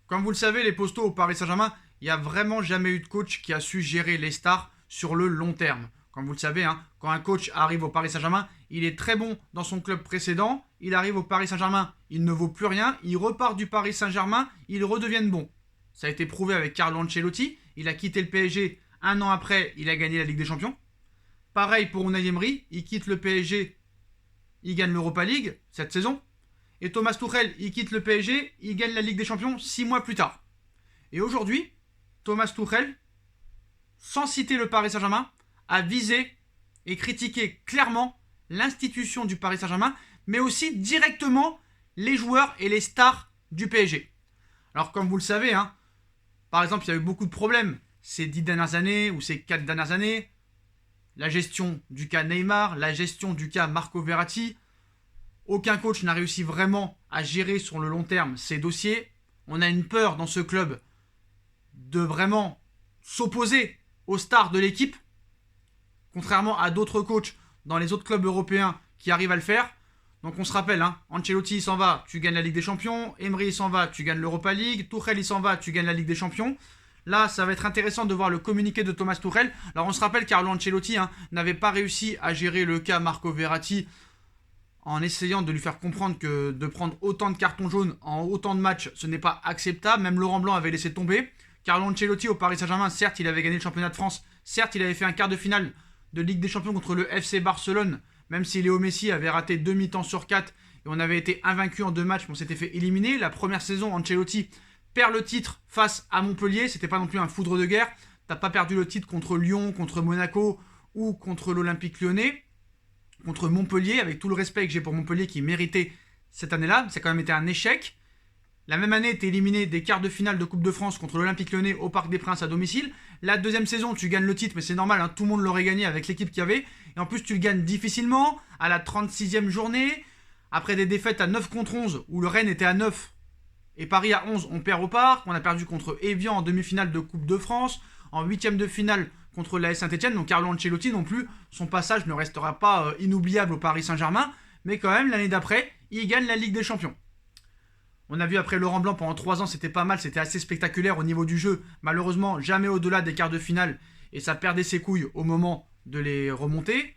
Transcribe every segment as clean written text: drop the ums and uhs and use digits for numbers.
Comme vous le savez, les postos au Paris Saint-Germain, il n'y a vraiment jamais eu de coach qui a su gérer les stars sur le long terme. Comme vous le savez, quand un coach arrive au Paris Saint-Germain, il est très bon dans son club précédent, il arrive au Paris Saint-Germain, il ne vaut plus rien, il repart du Paris Saint-Germain, il redevient bon. Ça a été prouvé avec Carlo Ancelotti, il a quitté le PSG, un an après, il a gagné la Ligue des Champions. Pareil pour Unai Emery, il quitte le PSG, il gagne l'Europa League cette saison. Et Thomas Tuchel, il quitte le PSG, il gagne la Ligue des Champions 6 mois plus tard. Et aujourd'hui, Thomas Tuchel, sans citer le Paris Saint-Germain, a visé et critiqué clairement l'institution du Paris Saint-Germain, mais aussi directement les joueurs et les stars du PSG. Alors comme vous le savez, par exemple, il y a eu beaucoup de problèmes ces 10 dernières années ou ces 4 dernières années. La gestion du cas Neymar, la gestion du cas Marco Verratti. Aucun coach n'a réussi vraiment à gérer sur le long terme ces dossiers. On a une peur dans ce club de vraiment s'opposer aux stars de l'équipe, contrairement à d'autres coachs dans les autres clubs européens qui arrivent à le faire. Donc on se rappelle, Ancelotti il s'en va, tu gagnes la Ligue des Champions. Emery il s'en va, tu gagnes l'Europa League. Tuchel il s'en va, tu gagnes la Ligue des Champions. Là, ça va être intéressant de voir le communiqué de Thomas Tuchel. Alors on se rappelle, Carlo Ancelotti n'avait pas réussi à gérer le cas Marco Verratti en essayant de lui faire comprendre que de prendre autant de cartons jaunes en autant de matchs, ce n'est pas acceptable. Même Laurent Blanc avait laissé tomber. Carlo Ancelotti au Paris Saint-Germain, certes, il avait gagné le championnat de France. Certes, il avait fait un quart de finale de Ligue des Champions contre le FC Barcelone. Même si Léo Messi avait raté 2 mi-temps sur 4 et on avait été invaincu en 2 matchs, mais on s'était fait éliminer. La première saison, Ancelotti perd le titre face à Montpellier. C'était pas non plus un foudre de guerre. T'as pas perdu le titre contre Lyon, contre Monaco ou contre l'Olympique Lyonnais. Contre Montpellier, avec tout le respect que j'ai pour Montpellier qui méritait cette année-là, ça a quand même été un échec. La même année, tu es éliminé des quarts de finale de Coupe de France contre l'Olympique Lyonnais au Parc des Princes à domicile. La deuxième saison, tu gagnes le titre, mais c'est normal, tout le monde l'aurait gagné avec l'équipe qu'il y avait. Et en plus, tu le gagnes difficilement, à la 36e journée, après des défaites à 9 contre 11, où le Rennes était à 9 et Paris à 11, on perd au Parc. On a perdu contre Evian en demi-finale de Coupe de France, en huitième de finale contre l'AS Saint-Etienne. Donc Carlo Ancelotti non plus, son passage ne restera pas inoubliable au Paris Saint-Germain, mais quand même, l'année d'après, il gagne la Ligue des Champions. On a vu après Laurent Blanc pendant 3 ans, c'était pas mal, c'était assez spectaculaire au niveau du jeu. Malheureusement, jamais au-delà des quarts de finale, et ça perdait ses couilles au moment de les remonter.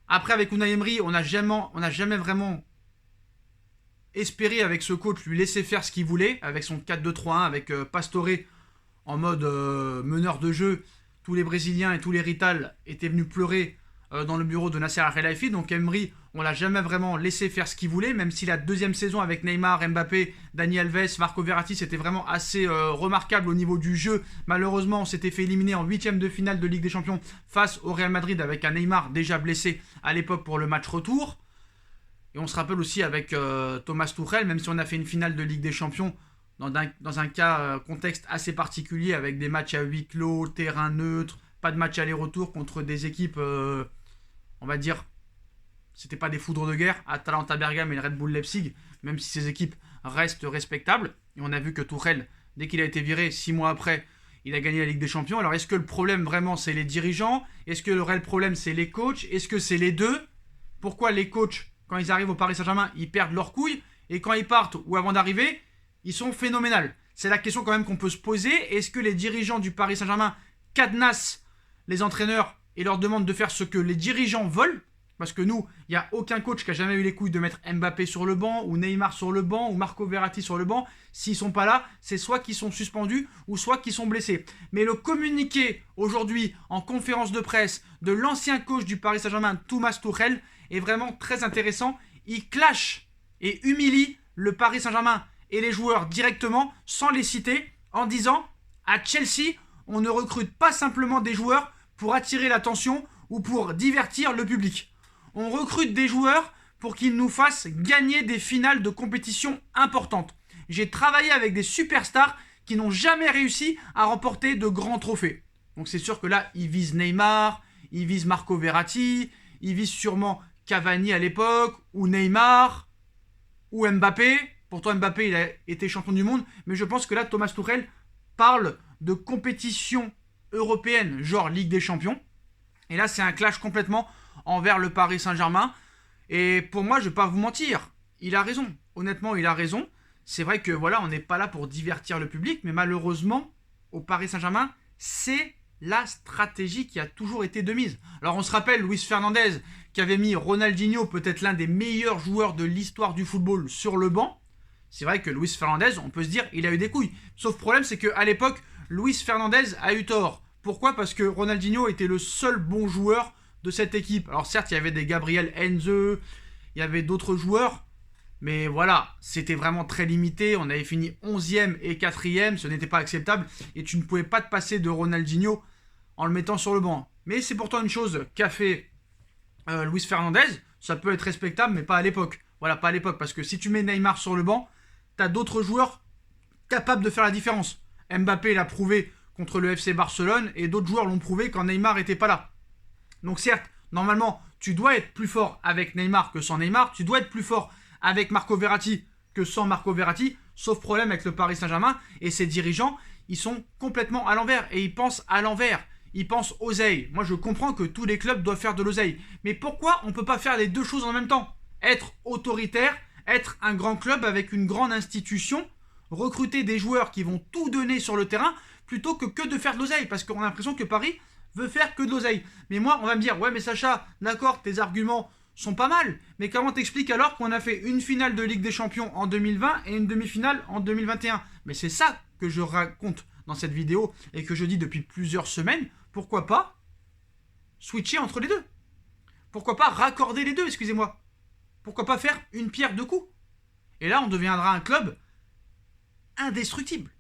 Après, avec Unai Emery, on n'a jamais vraiment espéré avec ce coach lui laisser faire ce qu'il voulait, avec son 4-2-3-1, avec Pastore en mode meneur de jeu. Tous les Brésiliens et tous les Rital étaient venus pleurer dans le bureau de Nasser Al-Khelaifi. Donc Emery, on l'a jamais vraiment laissé faire ce qu'il voulait, même si la deuxième saison avec Neymar, Mbappé, Dani Alves, Marco Verratti, c'était vraiment assez remarquable au niveau du jeu. Malheureusement, on s'était fait éliminer en huitième de finale de Ligue des Champions face au Real Madrid avec un Neymar déjà blessé à l'époque pour le match retour. Et on se rappelle aussi avec Thomas Tuchel, même si on a fait une finale de Ligue des Champions dans un cas, contexte assez particulier, avec des matchs à huis clos, terrain neutre, pas de match aller-retour contre des équipes, on va dire, c'était pas des foudres de guerre, Atalanta Bergame et le Red Bull Leipzig, même si ces équipes restent respectables. Et on a vu que Tuchel, dès qu'il a été viré, 6 mois après, il a gagné la Ligue des Champions. Alors est-ce que le problème vraiment c'est les dirigeants? Est-ce que le réel problème c'est les coachs? Est-ce que c'est les deux? Pourquoi les coachs, quand ils arrivent au Paris Saint-Germain, ils perdent leurs couilles, et quand ils partent ou avant d'arriver, ils sont phénoménales? C'est la question quand même qu'on peut se poser. Est-ce que les dirigeants du Paris Saint-Germain cadenassent les entraîneurs et leur demandent de faire ce que les dirigeants veulent? Parce que nous, il n'y a aucun coach qui a jamais eu les couilles de mettre Mbappé sur le banc, ou Neymar sur le banc, ou Marco Verratti sur le banc. S'ils sont pas là, c'est soit qu'ils sont suspendus, ou soit qu'ils sont blessés. Mais le communiqué aujourd'hui en conférence de presse de l'ancien coach du Paris Saint-Germain, Thomas Tuchel, est vraiment très intéressant. Il clash et humilie le Paris Saint-Germain et les joueurs directement, sans les citer, en disant à Chelsea, on ne recrute pas simplement des joueurs pour attirer l'attention ou pour divertir le public. On recrute des joueurs pour qu'ils nous fassent gagner des finales de compétition importantes. J'ai travaillé avec des superstars qui n'ont jamais réussi à remporter de grands trophées. Donc c'est sûr que là, ils visent Neymar, ils visent Marco Verratti, ils visent sûrement Cavani à l'époque, ou Neymar, ou Mbappé. Pourtant Mbappé, il a été champion du monde, mais je pense que là, Thomas Tuchel parle de compétition européenne, genre Ligue des Champions. Et là, c'est un clash complètement envers le Paris Saint-Germain. Et pour moi, je ne vais pas vous mentir, il a raison. Honnêtement, il a raison. c'est vrai que voilà, on n'est pas là pour divertir le public, mais malheureusement, au Paris Saint-Germain, c'est la stratégie qui a toujours été de mise. Alors on se rappelle Luis Fernandez qui avait mis Ronaldinho, peut-être l'un des meilleurs joueurs de l'histoire du football, sur le banc. C'est vrai que Luis Fernandez, on peut se dire, il a eu des couilles. Sauf problème, c'est qu'à l'époque, Luis Fernandez a eu tort. Pourquoi? Parce que Ronaldinho était le seul bon joueur de cette équipe. Alors certes, il y avait des Gabriel Heinze, il y avait d'autres joueurs, mais voilà, c'était vraiment très limité. On avait fini 11e et 4e, ce n'était pas acceptable. Et tu ne pouvais pas te passer de Ronaldinho en le mettant sur le banc. Mais c'est pourtant une chose qu'a fait Luis Fernandez. Ça peut être respectable, mais pas à l'époque. Voilà, pas à l'époque. Parce que si tu mets Neymar sur le banc, tu as d'autres joueurs capables de faire la différence. Mbappé l'a prouvé contre le FC Barcelone et d'autres joueurs l'ont prouvé quand Neymar n'était pas là. Donc certes, normalement, tu dois être plus fort avec Neymar que sans Neymar. Tu dois être plus fort avec Marco Verratti que sans Marco Verratti. Sauf problème avec le Paris Saint-Germain et ses dirigeants, ils sont complètement à l'envers et ils pensent à l'envers. Ils pensent oseille. Moi, je comprends que tous les clubs doivent faire de l'oseille. Mais pourquoi on ne peut pas faire les deux choses en même temps? Être autoritaire, être un grand club avec une grande institution, recruter des joueurs qui vont tout donner sur le terrain plutôt que de faire de l'oseille. Parce qu'on a l'impression que Paris veut faire que de l'oseille. Mais moi, on va me dire, ouais mais Sacha, d'accord, tes arguments sont pas mal. Mais comment t'expliques alors qu'on a fait une finale de Ligue des Champions en 2020 et une demi-finale en 2021? Mais c'est ça que je raconte dans cette vidéo et que je dis depuis plusieurs semaines. Pourquoi pas switcher entre les deux? Pourquoi pas raccorder les deux, excusez-moi? Pourquoi pas faire une pierre deux coups? Et là, on deviendra un club indestructible.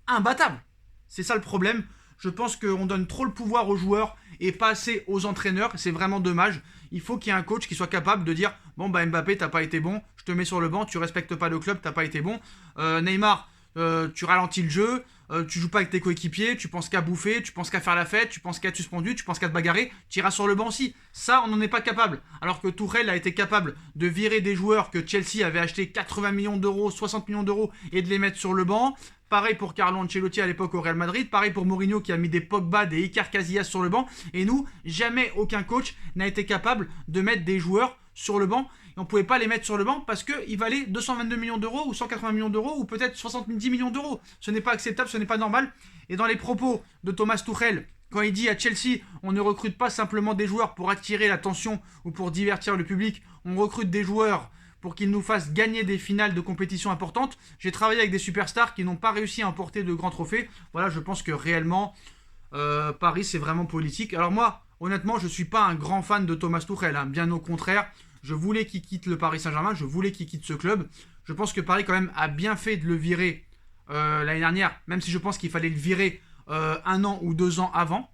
Imbattable. C'est ça le problème. Je pense qu'on donne trop le pouvoir aux joueurs et pas assez aux entraîneurs. C'est vraiment dommage. Il faut qu'il y ait un coach qui soit capable de dire « Bon, bah Mbappé, t'as pas été bon. Je te mets sur le banc. Tu respectes pas le club. T'as pas été bon. Neymar, tu ralentis le jeu. Tu joues pas avec tes coéquipiers. Tu penses qu'à bouffer. Tu penses qu'à faire la fête. Tu penses qu'à être suspendu. Tu penses qu'à te bagarrer. Tu iras sur le banc aussi. » Ça, on n'en est pas capable. Alors que Tuchel a été capable de virer des joueurs que Chelsea avait achetés 80 millions d'euros, 60 millions d'euros et de les mettre sur le banc. Pareil pour Carlo Ancelotti à l'époque au Real Madrid. Pareil pour Mourinho qui a mis des Pogba, des Iker Casillas sur le banc. Et nous, jamais aucun coach n'a été capable de mettre des joueurs sur le banc. Et on ne pouvait pas les mettre sur le banc parce qu'ils valaient 222 millions d'euros ou 180 millions d'euros ou peut-être 70 millions d'euros. Ce n'est pas acceptable, ce n'est pas normal. Et dans les propos de Thomas Tuchel, quand il dit à Chelsea, on ne recrute pas simplement des joueurs pour attirer l'attention ou pour divertir le public, on recrute des joueurs pour qu'ils nous fassent gagner des finales de compétition importantes. J'ai travaillé avec des superstars qui n'ont pas réussi à emporter de grands trophées. Voilà, je pense que réellement, Paris, c'est vraiment politique. Alors moi, honnêtement, je ne suis pas un grand fan de Thomas Tuchel. Hein. Bien au contraire, je voulais qu'il quitte le Paris Saint-Germain, je voulais qu'il quitte ce club. Je pense que Paris, quand même, a bien fait de le virer l'année dernière, même si je pense qu'il fallait le virer 1 an ou 2 ans avant.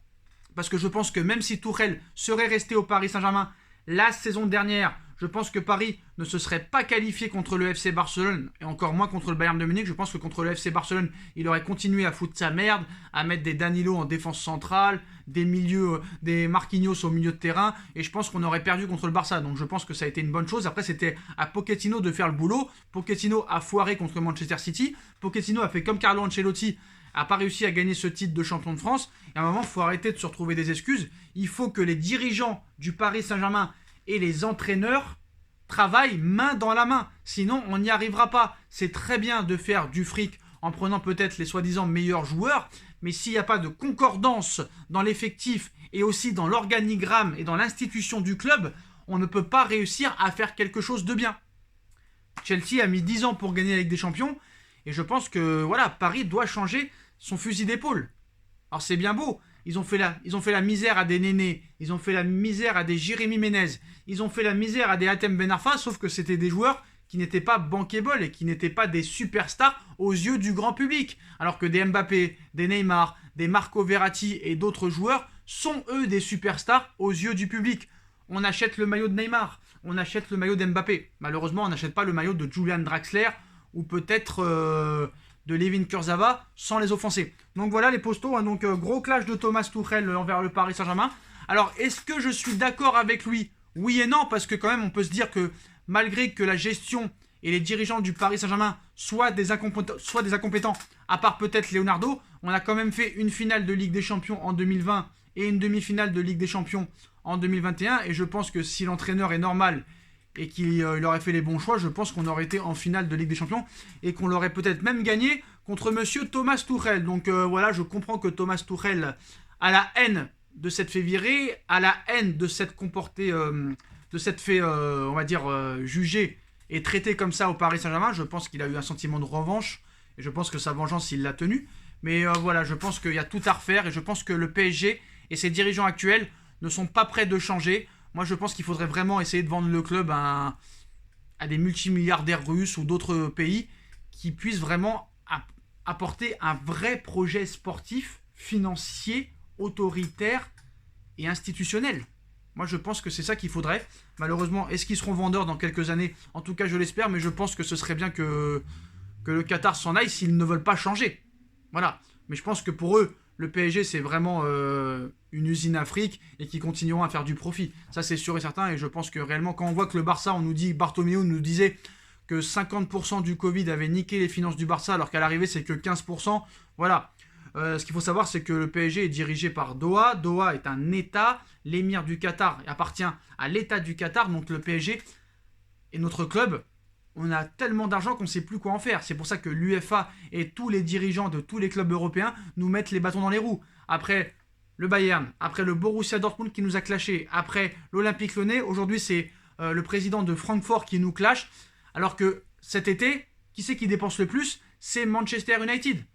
Parce que je pense que même si Tuchel serait resté au Paris Saint-Germain la saison dernière, je pense que Paris ne se serait pas qualifié contre le FC Barcelone et encore moins contre le Bayern de Munich. Je pense que contre le FC Barcelone, il aurait continué à foutre sa merde, à mettre des Danilo en défense centrale, des Marquinhos au milieu de terrain et je pense qu'on aurait perdu contre le Barça. Donc je pense que ça a été une bonne chose. Après, c'était à Pochettino de faire le boulot. Pochettino a foiré contre Manchester City. Pochettino a fait comme Carlo Ancelotti, n'a pas réussi à gagner ce titre de champion de France. Et à un moment, il faut arrêter de se retrouver des excuses. Il faut que les dirigeants du Paris Saint-Germain et les entraîneurs travaillent main dans la main. Sinon, on n'y arrivera pas. C'est très bien de faire du fric en prenant peut-être les soi-disant meilleurs joueurs, mais s'il n'y a pas de concordance dans l'effectif et aussi dans l'organigramme et dans l'institution du club, on ne peut pas réussir à faire quelque chose de bien. Chelsea a mis 10 ans pour gagner la Ligue des Champions, et je pense que voilà, Paris doit changer son fusil d'épaule. Alors c'est bien beau, ils ont fait la misère à des Néné, ils ont fait la misère à des Jérémy Ménez, ils ont fait la misère à des Hatem Ben Arfa, sauf que c'était des joueurs qui n'étaient pas bankable et qui n'étaient pas des superstars aux yeux du grand public. Alors que des Mbappé, des Neymar, des Marco Verratti et d'autres joueurs sont eux des superstars aux yeux du public. On achète le maillot de Neymar, on achète le maillot d'Mbappé. Malheureusement, on n'achète pas le maillot de Julian Draxler ou peut-être de Levin Kurzawa sans les offenser. Donc voilà les postos, hein. Donc gros clash de Thomas Tuchel envers le Paris Saint-Germain. Alors est-ce que je suis d'accord avec lui? Oui et non, parce que quand même on peut se dire que malgré que la gestion et les dirigeants du Paris Saint-Germain soient des incompétents, à part peut-être Leonardo, on a quand même fait une finale de Ligue des Champions en 2020 et une demi-finale de Ligue des Champions en 2021. Et je pense que si l'entraîneur est normal et qu'il aurait fait les bons choix, je pense qu'on aurait été en finale de Ligue des Champions et qu'on l'aurait peut-être même gagné contre monsieur Thomas Tuchel. Donc voilà, je comprends que Thomas Tuchel a la haine de s'être fait virer, a la haine de s'être comporté, de s'être fait, on va dire, juger et traité comme ça au Paris Saint-Germain. Je pense qu'il a eu un sentiment de revanche et je pense que sa vengeance, il l'a tenue. Mais voilà, je pense qu'il y a tout à refaire et je pense que le PSG et ses dirigeants actuels ne sont pas prêts de changer. Moi, je pense qu'il faudrait vraiment essayer de vendre le club à des multimilliardaires russes ou d'autres pays qui puissent vraiment apporter un vrai projet sportif, financier, autoritaire et institutionnel. Moi, je pense que c'est ça qu'il faudrait. Malheureusement, est-ce qu'ils seront vendeurs dans quelques années? En tout cas, je l'espère, mais je pense que ce serait bien que le Qatar s'en aille s'ils ne veulent pas changer. Voilà. Mais je pense que pour eux, le PSG, c'est vraiment une usine Afrique et qu'ils continueront à faire du profit. Ça, c'est sûr et certain. Et je pense que réellement, quand on voit que le Barça, on nous dit, Bartomeu nous disait que 50% du Covid avait niqué les finances du Barça, alors qu'à l'arrivée, c'est que 15%. Voilà. Ce qu'il faut savoir, c'est que le PSG est dirigé par Doha. Doha est un État. L'émir du Qatar appartient à l'État du Qatar. Donc le PSG et notre club, on a tellement d'argent qu'on ne sait plus quoi en faire. C'est pour ça que l'UEFA et tous les dirigeants de tous les clubs européens nous mettent les bâtons dans les roues. Après le Bayern, après le Borussia Dortmund qui nous a clashé, après l'Olympique Lyonnais, aujourd'hui c'est le président de Francfort qui nous clash. Alors que cet été, qui c'est qui dépense le plus? C'est Manchester United.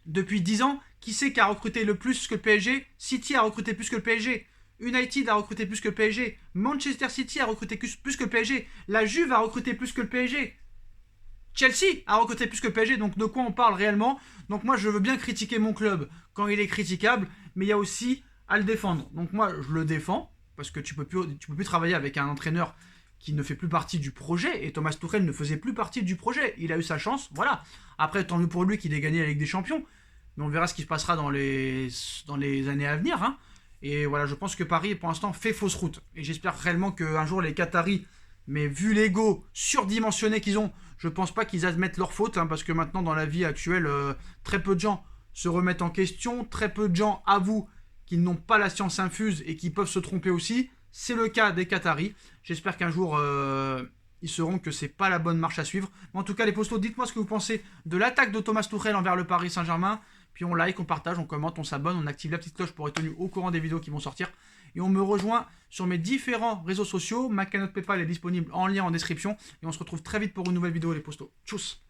Depuis 10 ans, qui c'est qui a recruté le plus que le PSG? City a recruté plus que le PSG. United a recruté plus que le PSG. Manchester City a recruté plus que le PSG. La Juve a recruté plus que le PSG. Chelsea a recruté plus que le PSG. Donc de quoi on parle réellement? Donc moi je veux bien critiquer mon club quand il est critiquable, mais il y a aussi à le défendre. Donc moi je le défends parce que tu peux plus travailler avec un entraîneur qui ne fait plus partie du projet, et Thomas Tuchel ne faisait plus partie du projet. Il a eu sa chance, voilà. Après, tant mieux pour lui qu'il ait gagné la Ligue des Champions, mais on verra ce qui se passera dans les années à venir. Hein. Et voilà, je pense que Paris, pour l'instant, fait fausse route. Et j'espère réellement qu'un jour, les Qataris, mais vu l'ego surdimensionné qu'ils ont, je pense pas qu'ils admettent leur faute, hein, parce que maintenant, dans la vie actuelle, très peu de gens se remettent en question, très peu de gens avouent qu'ils n'ont pas la science infuse et qu'ils peuvent se tromper aussi. C'est le cas des Qataris. J'espère qu'un jour, ils sauront que c'est pas la bonne marche à suivre. Mais en tout cas, les postos, dites-moi ce que vous pensez de l'attaque de Thomas Tuchel envers le Paris Saint-Germain. Puis on like, on partage, on commente, on s'abonne, on active la petite cloche pour être tenu au courant des vidéos qui vont sortir. Et on me rejoint sur mes différents réseaux sociaux. Ma cagnotte PayPal est disponible en lien en description. Et on se retrouve très vite pour une nouvelle vidéo, les postos. Tchuss!